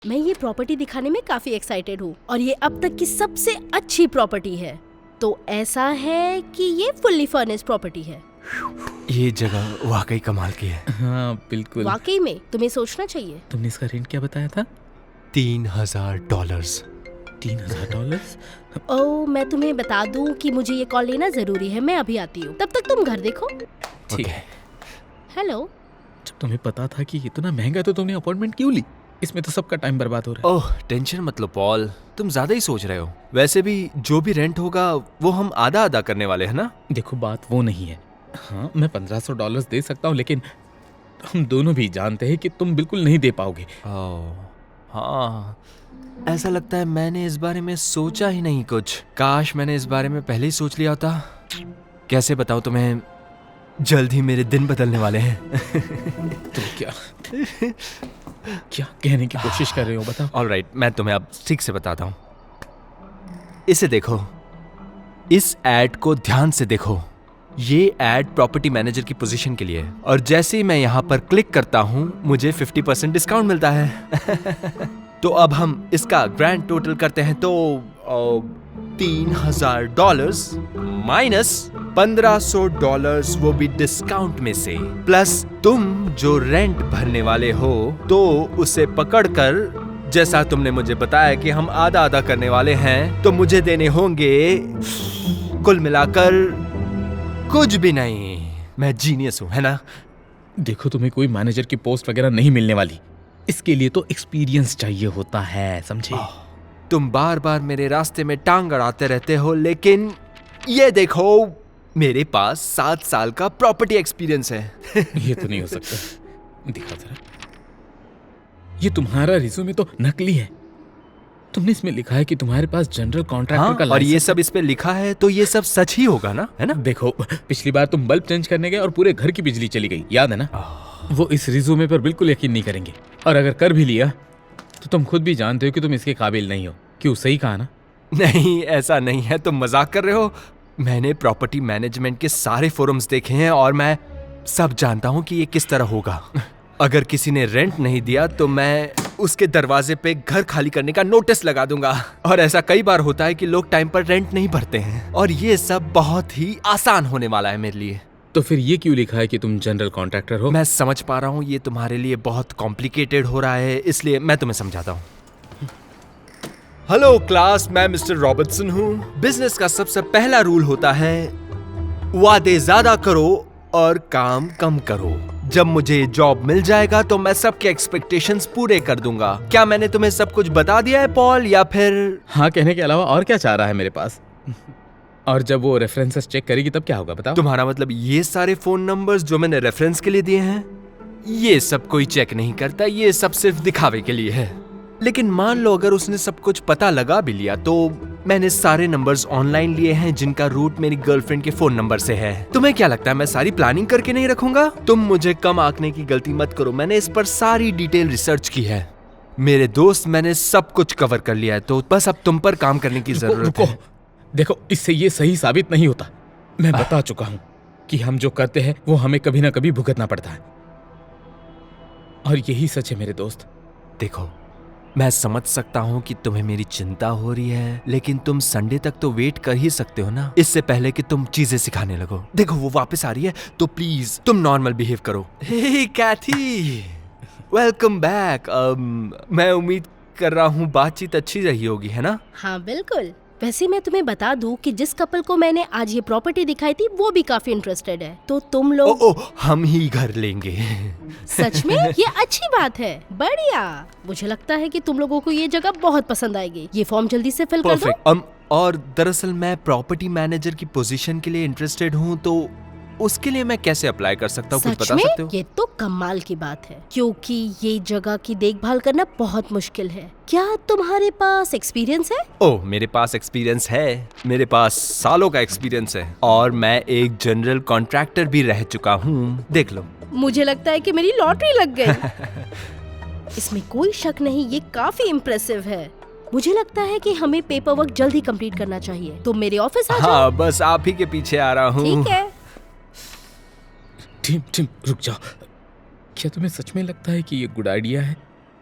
मैं ये प्रॉपर्टी दिखाने में काफी एक्साइटेड हूँ और ये अब तक की सबसे अच्छी प्रॉपर्टी है। तो ऐसा है कि ये फुल्ली फर्निश्ड प्रॉपर्टी है। ये जगह वाकई कमाल की है। हाँ बिल्कुल। वाकई में तुम्हें सोचना चाहिए। तुमने इसका रेंट क्या बताया था? $3,000। $3,000? ओह, मैं तुम्हें बता दूं कि मुझे ये कॉल लेना जरूरी है। मैं अभी आती हूँ, तब तक तुम घर देखो। ठीक है। हेलो। जब तुम्हें पता था कि इतना महंगा है तो तुमने अपॉइंटमेंट क्यों ली? इसमें तो सबका टाइम बर्बाद हो रहा है। ओह टेंशन मत लो पॉल, तुम ज्यादा ही सोच रहे हो। वैसे भी जो भी रेंट होगा वो हम आधा आधा करने वाले हैं ना। देखो बात वो नहीं है। हाँ मैं $1,500 दे सकता हूँ, लेकिन हम दोनों भी जानते हैं कि तुम बिल्कुल नहीं दे पाओगे। ओह हाँ, ऐसा लगता है मैंने इस बारे में सोचा ही नहीं कुछ। काश मैंने इस बारे में पहले ही सोच लिया होता। कैसे बताऊँ तुम्हें, जल्द ही मेरे दिन बदलने वाले हैं। तुम क्या कहने की कोशिश कर रहे हो, बताओ। ऑलराइट, मैं तुम्हें अब ठीक से बताता हूँ। इसे देखो, इस एड को ध्यान से देखो। ये एड प्रॉपर्टी मैनेजर की पोजीशन के लिए है और जैसे ही मैं यहाँ पर क्लिक करता हूँ मुझे 50% डिस्काउंट मिलता है। तो अब हम इसका ग्रैंड टोटल करते हैं तो $3,000 माइनस $1,500 वो भी डिस्काउंट में से, प्लस तुम जो रेंट भरने वाले हो तो उसे पकड़कर, जैसा तुमने मुझे बताया कि हम आधा आधा करने वाले हैं, तो मुझे देने होंगे कुल मिलाकर कुछ भी नहीं। मैं जीनियस हूं, है ना? देखो तुम्हें कोई मैनेजर की पोस्ट वगैरह नहीं मिलने वाली। इसके लिए तो एक्सपीरियंस चाहिए होता है, समझे? तुम बार बार मेरे रास्ते में टांग अड़ाते रहते हो, लेकिन ये देखो मेरे पास 7 साल का प्रॉपर्टी एक्सपीरियंस है। ये तो नहीं हो सकता। दिखा जरा। ये तुम्हारा रिज्यूमे तो नकली है। तुमने इसमें लिखा है कि तुम्हारे पास जनरल कॉन्ट्रैक्टर का और ये लाइसेंस सब इस पे लिखा है तो ये सब सच ही होगा ना, है ना? देखो पिछली बार तुम बल्ब चेंज करने गए और पूरे घर की बिजली चली गई, याद है ना? वो इस रिज्यूमे पर बिल्कुल यकीन नहीं करेंगे, और अगर कर भी लिया तो तुम खुद भी जानते हो कि तुम इसके काबिल नहीं हो। क्यों, सही कहा ना? नहीं ऐसा नहीं है, तुम मजाक कर रहे हो। मैंने प्रॉपर्टी मैनेजमेंट के सारे फोरम्स देखे हैं और मैं सब जानता हूँ कि ये किस तरह होगा। अगर किसी ने रेंट नहीं दिया तो मैं उसके दरवाजे पे घर खाली करने का नोटिस लगा दूंगा। और ऐसा कई बार होता है कि लोग टाइम पर रेंट नहीं भरते हैं, और ये सब बहुत ही आसान होने वाला है मेरे लिए। तो फिर ये क्यों लिखा है कि तुम जनरल कॉन्ट्रैक्टर हो? मैं समझ पा रहा हूँ ये तुम्हारे लिए बहुत कॉम्प्लिकेटेड हो रहा है, इसलिए मैं तुम्हें समझाता हूँ। हेलो क्लास, मैं मिस्टर रॉबर्टसन हूँ। बिजनेस का सबसे पहला रूल होता है वादे ज्यादा करो और काम कम करो। जब मुझे जॉब मिल जाएगा तो मैं सबके एक्सपेक्टेशंस पूरे कर दूंगा। क्या मैंने तुम्हें सब कुछ बता दिया है पॉल, या फिर? हाँ कहने के अलावा और क्या चाह रहा है मेरे पास? और जब वो रेफरेंसेस चेक करेगी तब क्या होगा, बताओ? तुम्हारा मतलब ये सारे फोन नंबर्स जो मैंने रेफरेंस के लिए दिए हैं, ये सब कोई चेक नहीं करता, ये सब सिर्फ दिखावे के लिए है। लेकिन मान लो अगर उसने सब कुछ पता लगा भी लिया, तो मैंने सारे नंबर्स ऑनलाइन लिए हैं जिनका रूट मेरी गर्लफ्रेंड के फोन नंबर से है। तुम्हें क्या लगता है मैं सारी प्लानिंग करके नहीं रखूंगा? तुम मुझे कम आंकने की गलती मत करो, मैंने इस पर सारी डिटेल रिसर्च की है मेरे दोस्त। मैंने सब कुछ कवर कर लिया है, तो बस अब तुम पर काम करने की जरूरत है। देखो इससे ये सही साबित नहीं होता। मैं बता चुका हूं कि हम जो करते हैं वो हमें कभी ना कभी भुगतना पड़ता है, और यही सच है मेरे दोस्त। देखो मैं समझ सकता हूँ कि तुम्हें मेरी चिंता हो रही है, लेकिन तुम संडे तक तो वेट कर ही सकते हो ना, इससे पहले कि तुम चीजें सिखाने लगो। देखो वो वापस आ रही है, तो प्लीज तुम नॉर्मल बिहेव करो। हे कैथी, वेलकम बैक। मैं उम्मीद कर रहा हूँ बातचीत अच्छी रही होगी, है ना? हाँ बिल्कुल। वैसे मैं तुम्हें बता दूं कि जिस कपल को मैंने आज ये प्रॉपर्टी दिखाई थी वो भी काफी इंटरेस्टेड है, तो तुम लोग हम ही घर लेंगे। सच में? ये अच्छी बात है, बढ़िया। मुझे लगता है कि तुम लोगों को ये जगह बहुत पसंद आएगी। ये फॉर्म जल्दी से फिल कर दो। परफेक्ट। और दरअसल मैं प्रॉपर्टी मैनेजर की पोजीशन के लिए इंटरेस्टेड हूँ, तो उसके लिए मैं कैसे अप्लाई कर सकता हूँ, कुछ बता सकते हो? ये तो कमाल की बात है, क्योंकि ये जगह की देखभाल करना बहुत मुश्किल है। क्या तुम्हारे पास एक्सपीरियंस है? ओह मेरे पास एक्सपीरियंस है, मेरे पास सालों का एक्सपीरियंस है, और मैं एक जनरल कॉन्ट्रैक्टर भी रह चुका हूँ। देख लो। मुझे लगता है कि मेरी लॉटरी लग गई। इसमें कोई शक नहीं, ये काफी इम्प्रेसिव है। मुझे लगता है कि हमें पेपर वर्क जल्दी कंप्लीट करना चाहिए। तुम मेरे ऑफिस आ जाओ। हाँ बस आप ही के पीछे आ रहा हूँ। ठीक है। टिम रुक जाओ। क्या तुम्हें सच में लगता है कि ये गुड आइडिया है?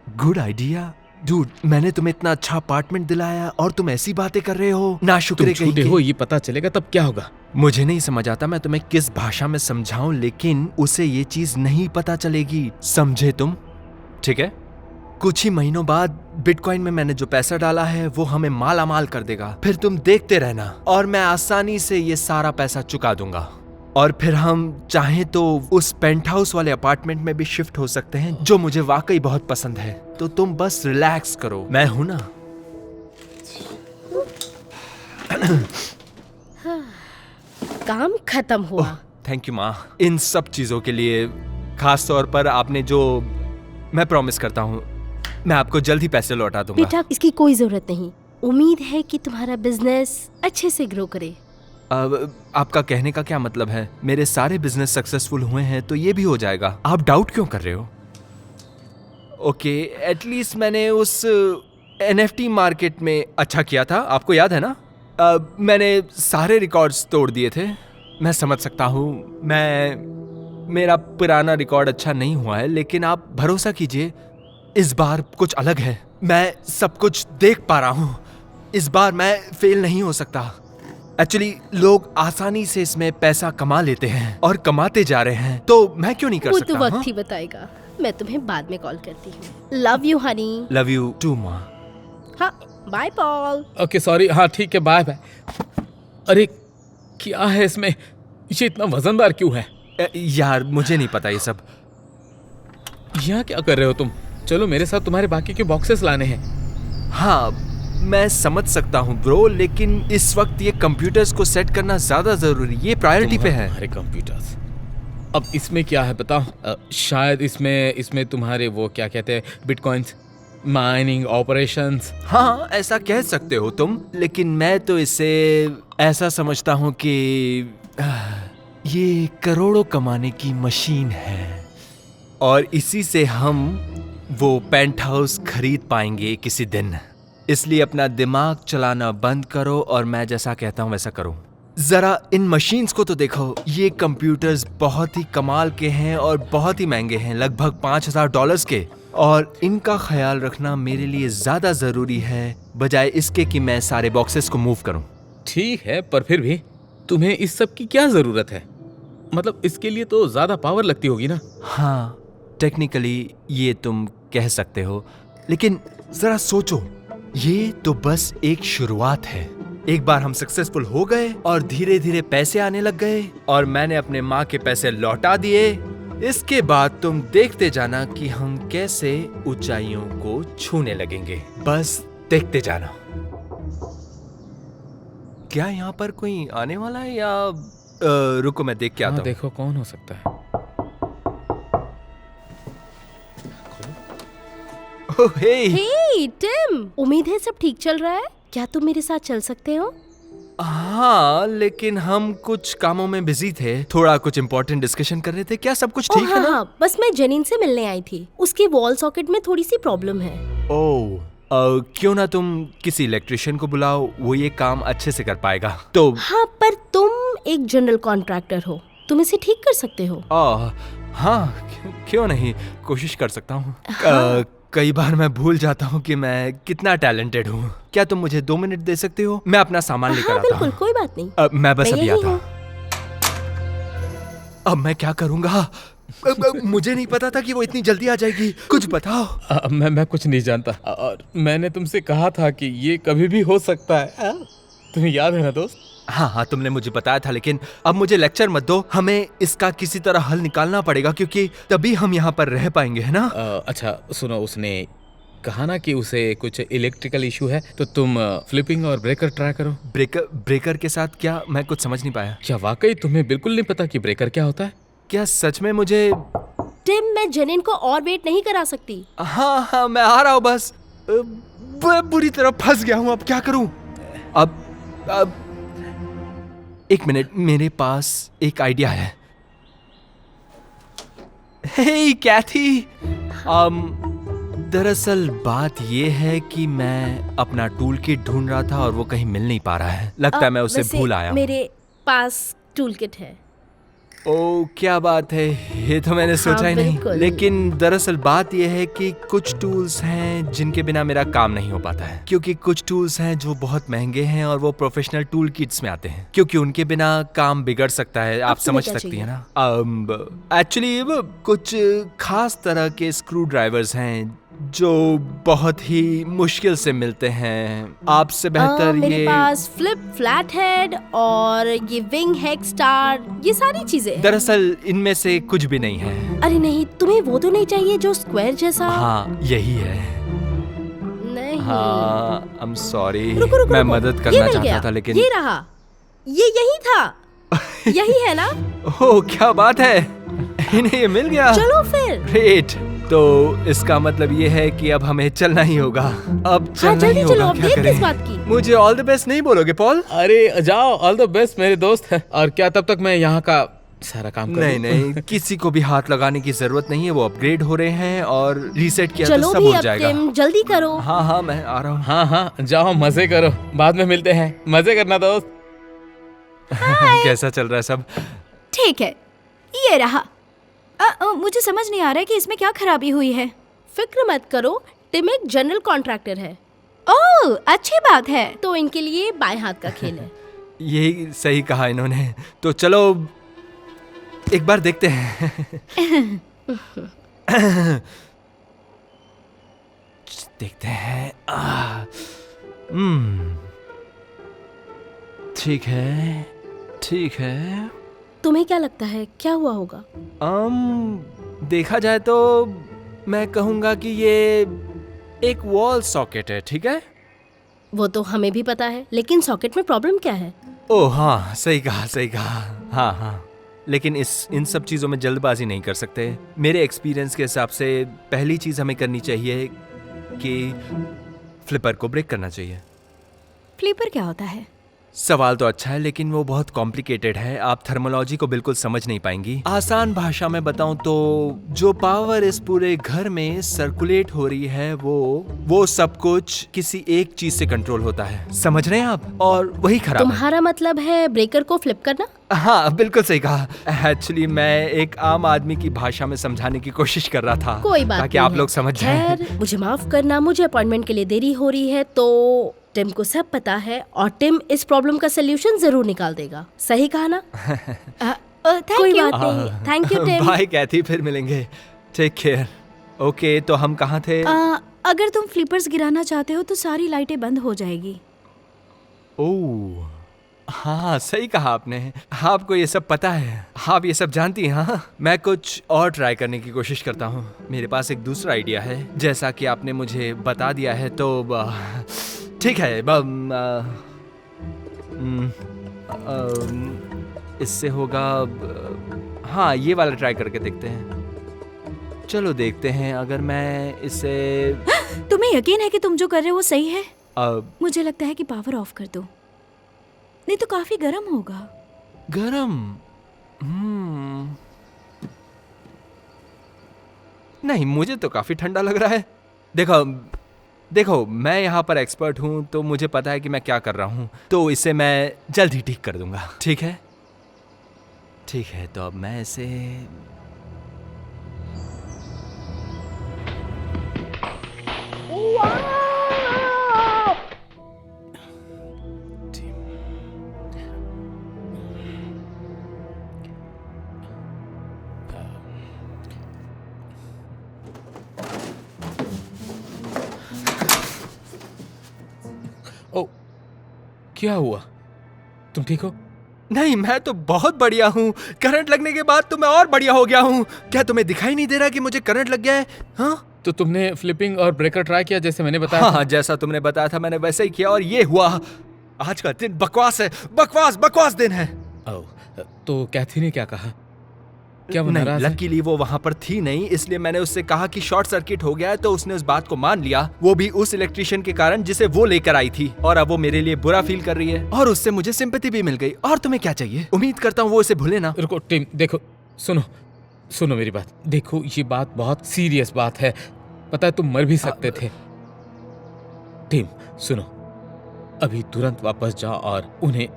Good idea? डूड, मैंने तुम्हें इतना अच्छा अपार्टमेंट दिलाया और तुम ऐसी बातें कर रहे हो, ना तुम शुक्र झूठे हो, ये पता चलेगा तब क्या होगा? मुझे नहीं समझ आता मैं तुम्हें किस भाषा में समझाऊं, लेकिन उसे ये चीज नहीं पता चलेगी, समझे तुम? ठीक है, कुछ ही महीनों बाद बिटकॉइन में मैंने जो पैसा डाला है वो हमें माला माल कर देगा। फिर तुम देखते रहना और मैं आसानी से ये सारा पैसा चुका दूंगा। और फिर हम चाहें तो उस पेंट हाउस वाले अपार्टमेंट में भी शिफ्ट हो सकते हैं जो मुझे वाकई बहुत पसंद है। तो तुम बस रिलैक्स करो, मैं हूं ना। काम खत्म हुआ। थैंक यू माँ, इन सब चीजों के लिए, खास तौर पर आपने जो, मैं प्रॉमिस करता हूँ मैं आपको जल्द ही पैसे लौटा दूंगा। बेटा, इसकी कोई जरूरत नहीं। उम्मीद है कि तुम्हारा बिजनेस अच्छे से ग्रो करे। अब आपका कहने का क्या मतलब है? मेरे सारे बिजनेस सक्सेसफुल हुए हैं तो ये भी हो जाएगा। आप डाउट क्यों कर रहे हो? ओके, एटलीस्ट मैंने उस NFT मार्केट में अच्छा किया था, आपको याद है ना? मैंने सारे रिकॉर्ड्स तोड़ दिए थे। मैं समझ सकता हूँ मेरा पुराना रिकॉर्ड अच्छा नहीं हुआ है, लेकिन आप भरोसा कीजिए इस बार कुछ अलग है। मैं सब कुछ देख पा रहा हूँ, इस बार मैं फेल नहीं हो सकता। एक्चुअली लोग आसानी से इसमें पैसा कमा लेते हैं और कमाते जा रहे हैं, तो मैं क्यों नहीं कर वो सकता? तो वक्त ही बताएगा। मैं तुम्हें बाद में कॉल करती हूँ। Love you honey. Love you too माँ। हाँ, बाय पॉल। ओके सॉरी, हाँ ठीक है, बाय बाय। अरे क्या है इसमें, ये इतना वजनदार क्यों है? यार मुझे नहीं पता ये सब। यहाँ क्या कर रहे हो तुम? चलो मेरे साथ, तुम्हारे बाकी के बॉक्सेस लाने हैं। हाँ मैं समझ सकता हूँ ब्रो, लेकिन इस वक्त ये कंप्यूटर्स को सेट करना ज्यादा जरूरी, ये प्रायोरिटी पे है। तुम्हारे कंप्यूटर्स। अब इसमें क्या है बताओ? शायद इसमें तुम्हारे वो क्या कहते हैं, बिटकॉइंस, माइनिंग ऑपरेशंस। हाँ ऐसा कह सकते हो तुम, लेकिन मैं तो इसे ऐसा समझता हूँ कि ये करोड़ों कमाने की मशीन है और इसी से हम वो पेंट हाउस खरीद पाएंगे किसी दिन। इसलिए अपना दिमाग चलाना बंद करो और मैं जैसा कहता हूँ वैसा करो। जरा इन मशीन्स को तो देखो, ये कंप्यूटर्स बहुत ही कमाल के हैं और बहुत ही महंगे हैं, लगभग $5000 के, और इनका ख्याल रखना मेरे लिए ज्यादा जरूरी है बजाय इसके कि मैं सारे बॉक्सेस को मूव करूं। ठीक है, पर फिर भी तुम्हें इस सब की क्या जरूरत है? मतलब इसके लिए तो ज्यादा पावर लगती होगी ना? हाँ टेक्निकली ये तुम कह सकते हो, लेकिन जरा सोचो, ये तो बस एक शुरुआत है। एक बार हम सक्सेसफुल हो गए और धीरे धीरे पैसे आने लग गए और मैंने अपने माँ के पैसे लौटा दिए। इसके बाद तुम देखते जाना कि हम कैसे ऊंचाइयों को छूने लगेंगे, बस देखते जाना। क्या यहाँ पर कोई आने वाला है या रुको मैं देख के आता हूँ। देखो कौन हो सकता है। ओह हे हे टिम, उम्मीद है सब ठीक चल रहा है। क्या तुम मेरे साथ चल सकते हो? हाँ, लेकिन हम कुछ कामों में बिजी थे, थोड़ा कुछ इम्पोर्टेंट डिस्कशन कर रहे थे। क्या सब कुछ ठीक है ना? हाँ, बस मैं जेनिन से मिलने आई थी। उसके वॉल सॉकेट में थोड़ी सी प्रॉब्लम है। ओह, क्यों ना तुम किसी इलेक्ट्रिशियन को बुलाओ, वो ये काम अच्छे से कर पाएगा। तो हाँ, पर तुम एक जनरल कॉन्ट्रैक्टर हो, तुम इसे ठीक कर सकते हो। हाँ क्यों नहीं, कोशिश कर सकता हूँ। हाँ। कई बार मैं भूल जाता हूँ कि मैं कितना टैलेंटेड हूँ। क्या तुम मुझे 2 मिनट दे सकते हो? मैं अपना सामान लेकर आता बिल्कुल, हूँ। कोई बात नहीं। मैं बस मैं अभी यही आता हूँ। हूँ। अब मैं क्या करूँगा? मुझे नहीं पता था कि वो इतनी जल्दी आ जाएगी। कुछ बताओ। मैं कुछ नहीं जानता, और मैंने तुमसे कहा था कि ये कभी भी हो सकता है। तुम्हें याद है ना दोस्त? हाँ तुमने मुझे बताया था, लेकिन अब मुझे लेक्चर मत दो। हमें इसका किसी तरह हल निकालना पड़ेगा, क्योंकि तभी हम यहाँ पर रह पाएंगे, है ना? अच्छा सुनो, उसने कहा ना कि उसे कुछ इलेक्ट्रिकल इशू है, तो तुम फ्लिपिंग और ब्रेकर ट्राई करो। ब्रेकर के साथ क्या? मैं कुछ समझ नहीं पाया। क्या वाकई तुम्हें बिल्कुल नहीं पता कि ब्रेकर क्या होता है? क्या सच में? मुझे टिम, मैं जेनिन को और वेट नहीं करा सकती। हाँ मैं आ रहा हूँ, बस बुरी तरह फंस गया हूँ। अब क्या करूँ? अब एक मिनट, मेरे पास एक आइडिया है। हे कैथी, दरअसल बात ये है कि मैं अपना टूल किट ढूंढ रहा था और वो कहीं मिल नहीं पा रहा है। लगता है मैं उसे वैसे भूल आया हूँ। मेरे पास टूल किट है। ओ क्या बात है, ये तो मैंने सोचा ही नहीं। बिल्कुल। लेकिन दरअसल बात यह है कि कुछ टूल्स हैं जिनके बिना मेरा काम नहीं हो पाता है, क्योंकि कुछ टूल्स हैं जो बहुत महंगे हैं और वो प्रोफेशनल टूल किट्स में आते हैं, क्योंकि उनके बिना काम बिगड़ सकता है। आप तुम्हें समझ क्या सकती है ना। एक्चुअली कुछ खास तरह के स्क्रू ड्राइवर्स हैं जो बहुत ही मुश्किल से मिलते हैं। आपसे बेहतर मेरे ये पास फ्लिप फ्लैट हेड और ये विंग हेक स्टार, ये सारी चीजें हैं। दरअसल इनमें से कुछ भी नहीं है। अरे नहीं, तुम्हें वो तो नहीं चाहिए जो स्क्वायर जैसा? हाँ यही है। नहीं। हाँ आई एम सॉरी, रुको, रुको, मैं रुको। मदद ये करना मिल चाहता गया। था लेकिन ये रहा, ये यही था। यही है ना? ओह क्या बात है, इन्हें ये मिल गया। चलो फिर। ग्रेट, तो इसका मतलब ये है कि अब हमें चलना ही होगा। अब चलना जल्दी ही चलो, होगा। अब क्या देर करें? किस बात की? मुझे ऑल द बेस्ट नहीं बोलोगे पॉल? अरे जाओ, ऑल द बेस्ट मेरे दोस्त है। और क्या तब तक मैं यहाँ का सारा काम कर नहीं नहीं, किसी को भी हाथ लगाने की जरूरत नहीं है। वो अपग्रेड हो रहे हैं और रीसेट किया तो चलो सब भी हो अब जाएगा। टिम, जल्दी करो। हाँ हाँ मैं आ रहा हूँ। हाँ हाँ जाओ, मजे करो, बाद में मिलते हैं। मजे करना दोस्त। कैसा चल रहा है सब? ठीक है, ये रहा। मुझे समझ नहीं आ रहा है कि इसमें क्या खराबी हुई है। फिक्र मत करो, टिम एक जनरल कॉन्ट्रैक्टर है, ओह अच्छी बात है। तो इनके लिए बाएं हाथ का खेल है। यही सही कहा इन्होंने। तो चलो एक बार देखते हैं। देखते हैं। ठीक है ठीक है। तुम्हें क्या लगता है क्या हुआ होगा? देखा जाए तो मैं कहूंगा कि ये एक वॉल सॉकेट है। ठीक है, वो तो हमें भी पता है, लेकिन सॉकेट में प्रॉब्लम क्या है? ओह हाँ सही कहा सही कहा। हाँ हाँ, लेकिन इन सब चीज़ों में जल्दबाजी नहीं कर सकते। मेरे एक्सपीरियंस के हिसाब से पहली चीज़ हमें करनी चाहिए कि फ्लिपर को ब्रेक करना चाहिए। फ्लिपर क्या होता है? सवाल तो अच्छा है लेकिन वो बहुत कॉम्प्लिकेटेड है। आप थर्मोलॉजी को बिल्कुल समझ नहीं पाएंगी। आसान भाषा में बताऊं तो जो पावर इस पूरे घर में सर्कुलेट हो रही है वो सब कुछ किसी एक चीज से कंट्रोल होता है। समझ रहे हैं आप? और वही खराब है। तुम्हारा मतलब है ब्रेकर को फ्लिप करना? हाँ बिल्कुल सही कहा। एक्चुअली मैं एक आम आदमी की भाषा में समझाने की कोशिश कर रहा था, कोई बात ताकि नहीं आप है। लोग समझ जाएं। खैर, मुझे माफ करना, मुझे अपॉइंटमेंट के लिए देरी हो रही है। तो टिम को सब पता है और टिम इस प्रॉब्लम का सलूशन जरूर निकाल देगा। सही कहा ना? थैंक कोई यू। बात नहीं। Thank you Tim. Bye Kathy, फिर मिलेंगे। Take care. ओके, तो हम कहाँ थे? अगर तुम फ्लिपर्स गिराना चाहते हो तो सारी लाइटें बंद हो जाएगी। ओह हाँ सही कहा आपने। आपको ये सब पता है, आप ये सब जानती हैं। हाँ, मैं कुछ और ट्राई करने की कोशिश करता हूँ। मेरे पास एक दूसरा आइडिया है, जैसा कि आपने मुझे बता दिया है। तो ठीक है, इससे होगा। हाँ ये वाला ट्राई करके देखते हैं। चलो देखते हैं अगर मैं इसे। तुम्हें यकीन है कि तुम जो कर रहे हो वो सही है? मुझे मुझे लगता है कि पावर ऑफ कर दो, नहीं तो काफी गर्म होगा। गरम। नहीं, मुझे तो काफी ठंडा लग रहा है। देखो मैं यहाँ पर एक्सपर्ट हूँ, तो मुझे पता है कि मैं क्या कर रहा हूँ। तो इसे मैं जल्द ही ठीक कर दूंगा। ठीक है ठीक है। तो अब मैं इसे ओ क्या हुआ? तुम ठीक हो? नहीं, मैं तो बहुत बढ़िया हूँ। करंट लगने के बाद तो मैं और बढ़िया हो गया हूँ। क्या तुम्हें दिखाई नहीं दे रहा कि मुझे करंट लग गया है? हाँ तो तुमने फ्लिपिंग और ब्रेकर ट्राई किया जैसे मैंने बताया हाँ, था? हाँ, जैसा तुमने बताया था मैंने वैसे ही किया और ये हुआ। आज का दिन बकवास है। बकवास दिन है। ओह, तो कैथी ने क्या कहा? क्या वो नहीं, नाराज है? लकीली वो वहां पर थी नहीं, इसलिए मैंने उससे कहा कि शॉर्ट सर्किट हो गया है। तो उसने उस बात को मान लिया, वो भी उस इलेक्ट्रिशियन के कारण जिसे वो लेकर आई थी। और अब वो मेरे लिए बुरा फील कर रही है और उससे मुझे सिंपैथी भी मिल गई। और तुम्हें क्या चाहिए? उम्मीद करता हूँ वो इसे भूले ना। रुको टिम, देखो, सुनो मेरी बात। देखो ये बात बहुत सीरियस बात है, पता है तुम मर भी सकते थे। टिम सुनो, अभी तुरंत वापस जाओ और उन्हें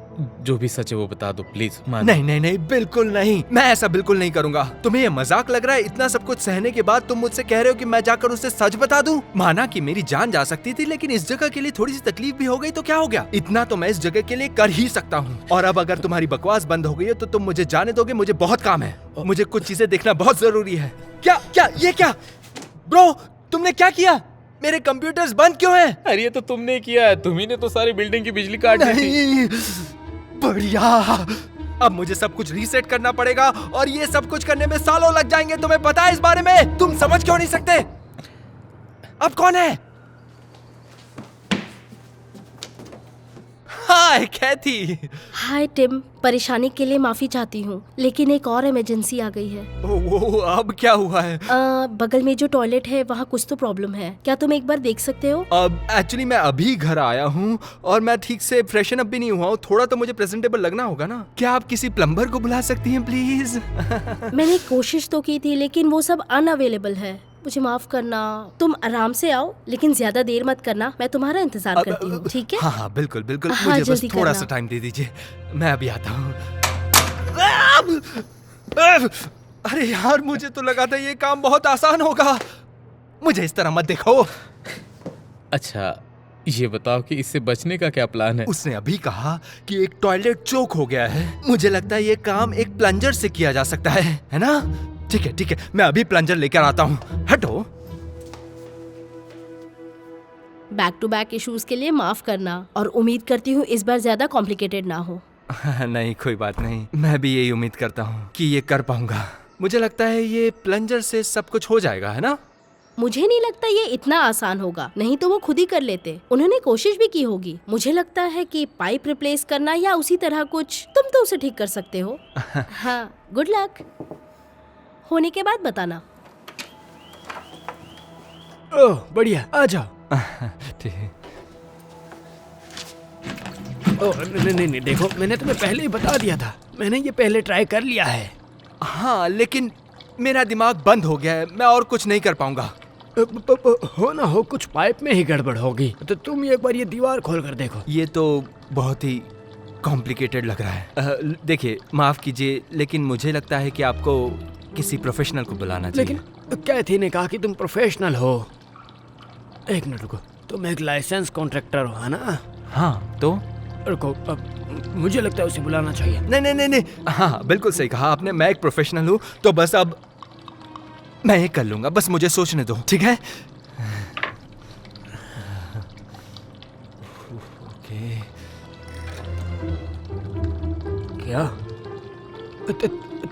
जो भी सच है वो बता दो प्लीज। मान नहीं नहीं नहीं, बिल्कुल नहीं, मैं ऐसा बिल्कुल नहीं करूंगा। तुम्हें ये मजाक लग रहा है? इतना सब कुछ सहने के बाद तुम मुझसे कह रहे हो कि मैं जाकर उसे सच बता दूं? माना कि मेरी जान जा सकती थी, लेकिन इस जगह के लिए थोड़ी सी तकलीफ भी हो गई तो क्या हो गया? इतना तो मैं इस जगह के लिए कर ही सकता हूँ। और अब अगर तुम्हारी बकवास बंद हो गई है तो तुम मुझे जाने दोगे? मुझे बहुत काम है, मुझे कुछ चीजें देखना बहुत जरूरी है। क्या क्या ये क्या ब्रो, तुमने क्या किया? मेरे कंप्यूटर्स बंद क्यों हैं? अरे ये तो तुमने किया है, तुम्ही ने तो सारी बिल्डिंग की बिजली काट दी थी। नहीं, बढ़िया। अब मुझे सब कुछ रीसेट करना पड़ेगा और ये सब कुछ करने में सालों लग जाएंगे। तुम्हें पता है इस बारे में? तुम समझ क्यों नहीं सकते? अब कौन है? हाय कैथी। हाय टिम, परेशानी के लिए माफी चाहती हूँ, लेकिन एक और इमरजेंसी आ गई है। वो अब क्या हुआ है? बगल में जो टॉयलेट है वहाँ कुछ तो प्रॉब्लम है। क्या तुम एक बार देख सकते हो? अब एक्चुअली मैं अभी घर आया हूँ और मैं ठीक से फ्रेशन अप भी नहीं हुआ हूँ। थोड़ा तो मुझे प्रेजेंटेबल लगना होगा ना। क्या आप किसी प्लम्बर को बुला सकती हैं प्लीज? मैंने कोशिश तो की थी, लेकिन वो सब अनअवेलेबल है। मुझे माफ करना। तुम आराम से आओ, लेकिन ज्यादा देर मत करना। मैं तुम्हारा इंतजार करती हूँ, ठीक है? हाँ हाँ बिल्कुल बिल्कुल। हाँ, मुझे बस जल्दी थोड़ा करना। सा टाइम दे दीजिए, मैं अभी आता हूँ। अरे यार, मुझे तो लगा था ये काम बहुत आसान होगा। मुझे इस तरह मत देखो। अच्छा ये बताओ कि इससे बचने का क्या प्लान है? उसने अभी कहा कि एक टॉयलेट चोक हो गया है। मुझे लगता है ये काम एक प्लंजर से किया जा सकता है ना? ठीक है, मैं अभी प्लंजर लेकर आता हूँ। हटो। बैक टू बैक इश्यूज के लिए माफ करना, और उम्मीद करती हूँ इस बार ज्यादा कॉम्प्लिकेटेड ना हो। नहीं कोई बात नहीं, मैं भी यही उम्मीद करता हूँ कि ये कर पाऊंगा। मुझे लगता है ये प्लंजर से सब कुछ हो जाएगा, है ना? मुझे नहीं लगता ये इतना आसान होगा, नहीं तो वो खुद ही कर लेते। उन्होंने कोशिश भी की होगी। मुझे लगता है कि पाइप रिप्लेस करना या उसी तरह कुछ, तुम तो उसे ठीक कर सकते हो। हाँ, गुड लक। होने के बाद बताना। ओह बढ़िया, आ जाओ। ठीक। ओह नहीं, देखो मैंने तुम्हें पहले ही बता दिया था। मैंने ये पहले ट्राई कर लिया है। हाँ, लेकिन मेरा दिमाग बंद हो गया है, मैं और कुछ नहीं कर पाऊंगा। हो ना हो कुछ पाइप में ही गड़बड़ होगी, तो तुम एक बार ये दीवार खोल कर देखो। ये तो बहुत ही कॉम्प्लिकेटेड लग रहा है। देखिए, माफ कीजिए, लेकिन मुझे लगता है कि आपको किसी प्रोफेशनल को बुलाना चाहिए। लेकिन कैथी ने कहा कि तुम प्रोफेशनल हो। एक मिनट रुको, तुम एक लाइसेंस कॉन्ट्रैक्टर हो, है ना? हाँ तो रुको, अब मुझे लगता है उसे बुलाना चाहिए। नहीं, हाँ बिल्कुल सही कहा आपने। मैं एक प्रोफेशनल हूँ, तो बस अब मैं ये कर लूंगा, बस मुझे सोचने दो, ठीक है? ओके। क्या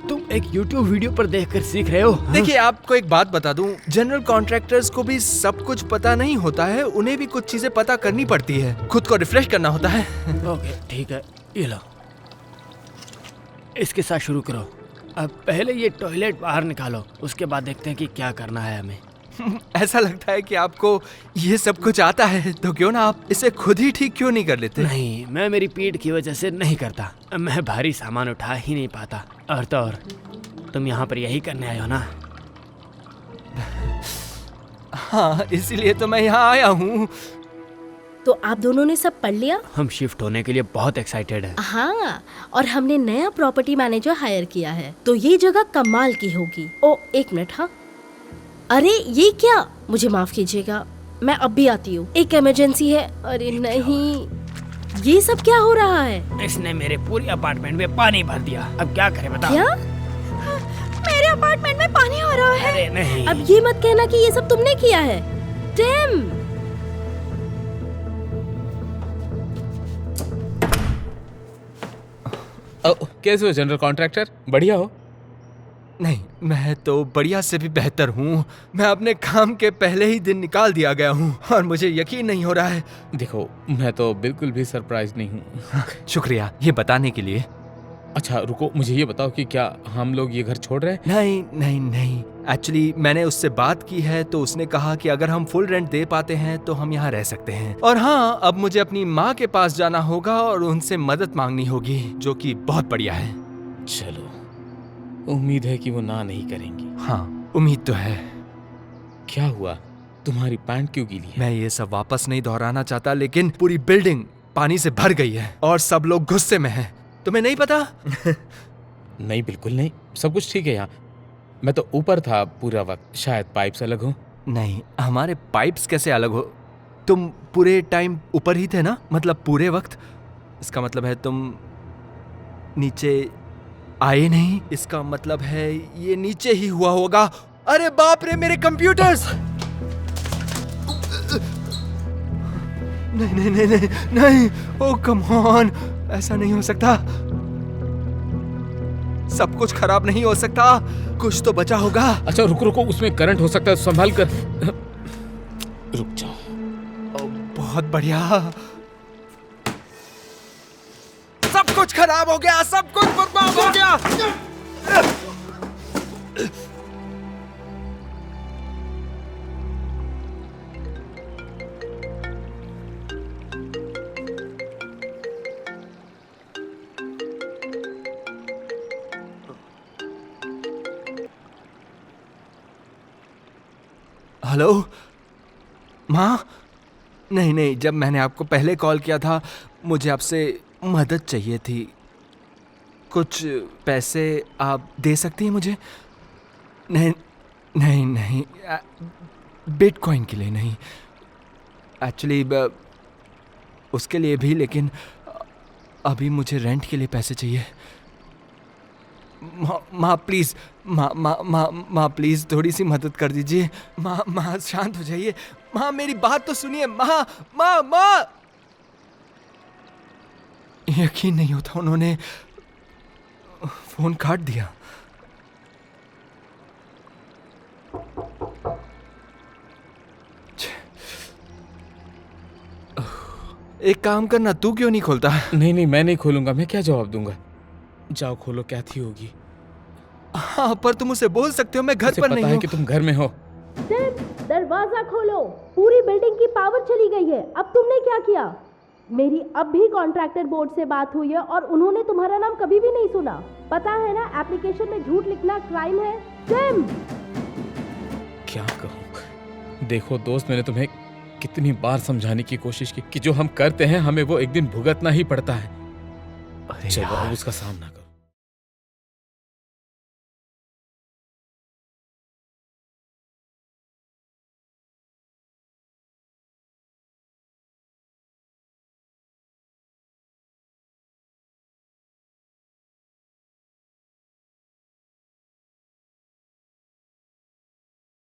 तुम एक YouTube वीडियो पर देखकर सीख रहे हो? देखिए, आपको एक बात बता दूं, जनरल कॉन्ट्रैक्टर्स को भी सब कुछ पता नहीं होता है। उन्हें भी कुछ चीजें पता करनी पड़ती है, खुद को रिफ्रेश करना होता है। ओके ठीक है, ये लो, इसके साथ शुरू करो। अब पहले ये टॉयलेट बाहर निकालो, उसके बाद देखते हैं कि क्या करना है हमें। ऐसा लगता है कि आपको ये सब कुछ आता है, तो क्यों ना आप इसे खुद ही ठीक क्यों नहीं कर लेते? नहीं, मैं मेरी पीठ की वजह से नहीं करता। मैं भारी सामान उठा ही नहीं पाता। और तो और तुम यहाँ पर यही करने आए हो ना? हाँ, इसीलिए तो मैं यहाँ आया हूँ। तो आप दोनों ने सब पढ़ लिया? हम शिफ्ट होने के लिए बहुत एक्साइटेड हैं। हाँ, और हमने नया प्रॉपर्टी मैनेजर हायर किया है, तो ये जगह कमाल की होगी। ओ एक मिनट, हाँ, अरे ये क्या? मुझे माफ कीजिएगा, मैं अब भी आती हूँ, एक इमरजेंसी है। अरे नहीं, ये सब क्या हो रहा है? इसने मेरे पूरे अपार्टमेंट में पानी भर दिया। अब क्या करें बताओ? क्या? मेरे अपार्टमेंट में पानी आ रहा है? अरे नहीं। अब ये मत कहना कि ये सब तुमने किया है। टिम, कैसे हो जनरल कॉन्ट्रैक्टर? बढ़िया हो? नहीं, मैं तो बढ़िया से भी बेहतर हूँ। मैं अपने काम के पहले ही दिन निकाल दिया गया हूँ और मुझे यकीन नहीं हो रहा है। देखो, मैं तो बिल्कुल भी सरप्राइज नहीं हूँ। शुक्रिया ये बताने के लिए। अच्छा रुको, मुझे ये बताओ कि क्या हम लोग ये घर छोड़ रहे हैं? नहीं, एक्चुअली मैंने उससे बात की है, तो उसने कहा कि अगर हम फुल रेंट दे पाते हैं तो हम यहाँ रह सकते हैं। और हाँ, अब मुझे अपनी माँ के पास जाना होगा और उनसे मदद मांगनी होगी, जो कि बहुत बढ़िया है। चलो, उम्मीद है कि वो ना नहीं करेंगी। हाँ, उम्मीद तो है। क्या हुआ? तुम्हारी पैंट क्यों गीली है? मैं ये सब वापस नहीं दोहराना चाहता, लेकिन पूरी बिल्डिंग पानी से भर गई है और सब लोग गुस्से में हैं। तुम्हें नहीं पता? नहीं, बिल्कुल नहीं, सब कुछ ठीक है यहाँ। मैं तो ऊपर था पूरा वक्त, शायद पाइप्स अलग हो। नहीं, हमारे पाइप्स कैसे अलग हो? तुम पूरे टाइम ऊपर ही थे ना, मतलब पूरे वक्त। इसका मतलब है तुम नीचे आए नहीं। इसका मतलब है ये नीचे ही हुआ होगा। अरे बाप रे, मेरे कंप्यूटर्स! नहीं नहीं नहीं नहीं नहीं, ओ कम ऑन, ऐसा नहीं हो सकता। सब कुछ खराब नहीं हो सकता, कुछ तो बचा होगा। अच्छा रुको रुको, उसमें करंट हो सकता है, संभाल कर। रुक जाओ। बहुत बढ़िया। सब कुछ खराब हो गया, सब कुछ बर्बाद हो गया। हेलो माँ? नहीं नहीं, जब मैंने आपको पहले कॉल किया था मुझे आपसे मदद चाहिए थी। कुछ पैसे आप दे सकती हैं मुझे? नहीं नहीं नहीं, बिटकॉइन के लिए नहीं, एक्चुअली उसके लिए भी, लेकिन अभी मुझे रेंट के लिए पैसे चाहिए। माँ प्लीज़, माँ प्लीज़ थोड़ी सी मदद कर दीजिए। माँ शांत हो जाइए। माँ मेरी बात तो सुनिए। माँ यकीन नहीं होता, उन्होंने फोन काट दिया। एक काम करना, तू क्यों नहीं खोलता? नहीं नहीं, मैं नहीं खोलूंगा। मैं क्या जवाब दूंगा? जाओ खोलो, क्या थी होगी। हाँ, पर तुम उसे बोल सकते हो मैं घर उसे पर पता नहीं है हूँ। कि तुम घर में हो। दरवाजा खोलो, पूरी बिल्डिंग की पावर चली गई है। अब तुमने क्या किया? मेरी अब भी कॉन्ट्रैक्टर बोर्ड से बात हुई है और उन्होंने तुम्हारा नाम कभी भी नहीं सुना। पता है ना, एप्लीकेशन में झूठ लिखना क्राइम है। सिम! क्या कहूँ? देखो दोस्त, मैंने तुम्हें कितनी बार समझाने की कोशिश की कि जो हम करते हैं हमें वो एक दिन भुगतना ही पड़ता है। चलो अब उसका सामना करो।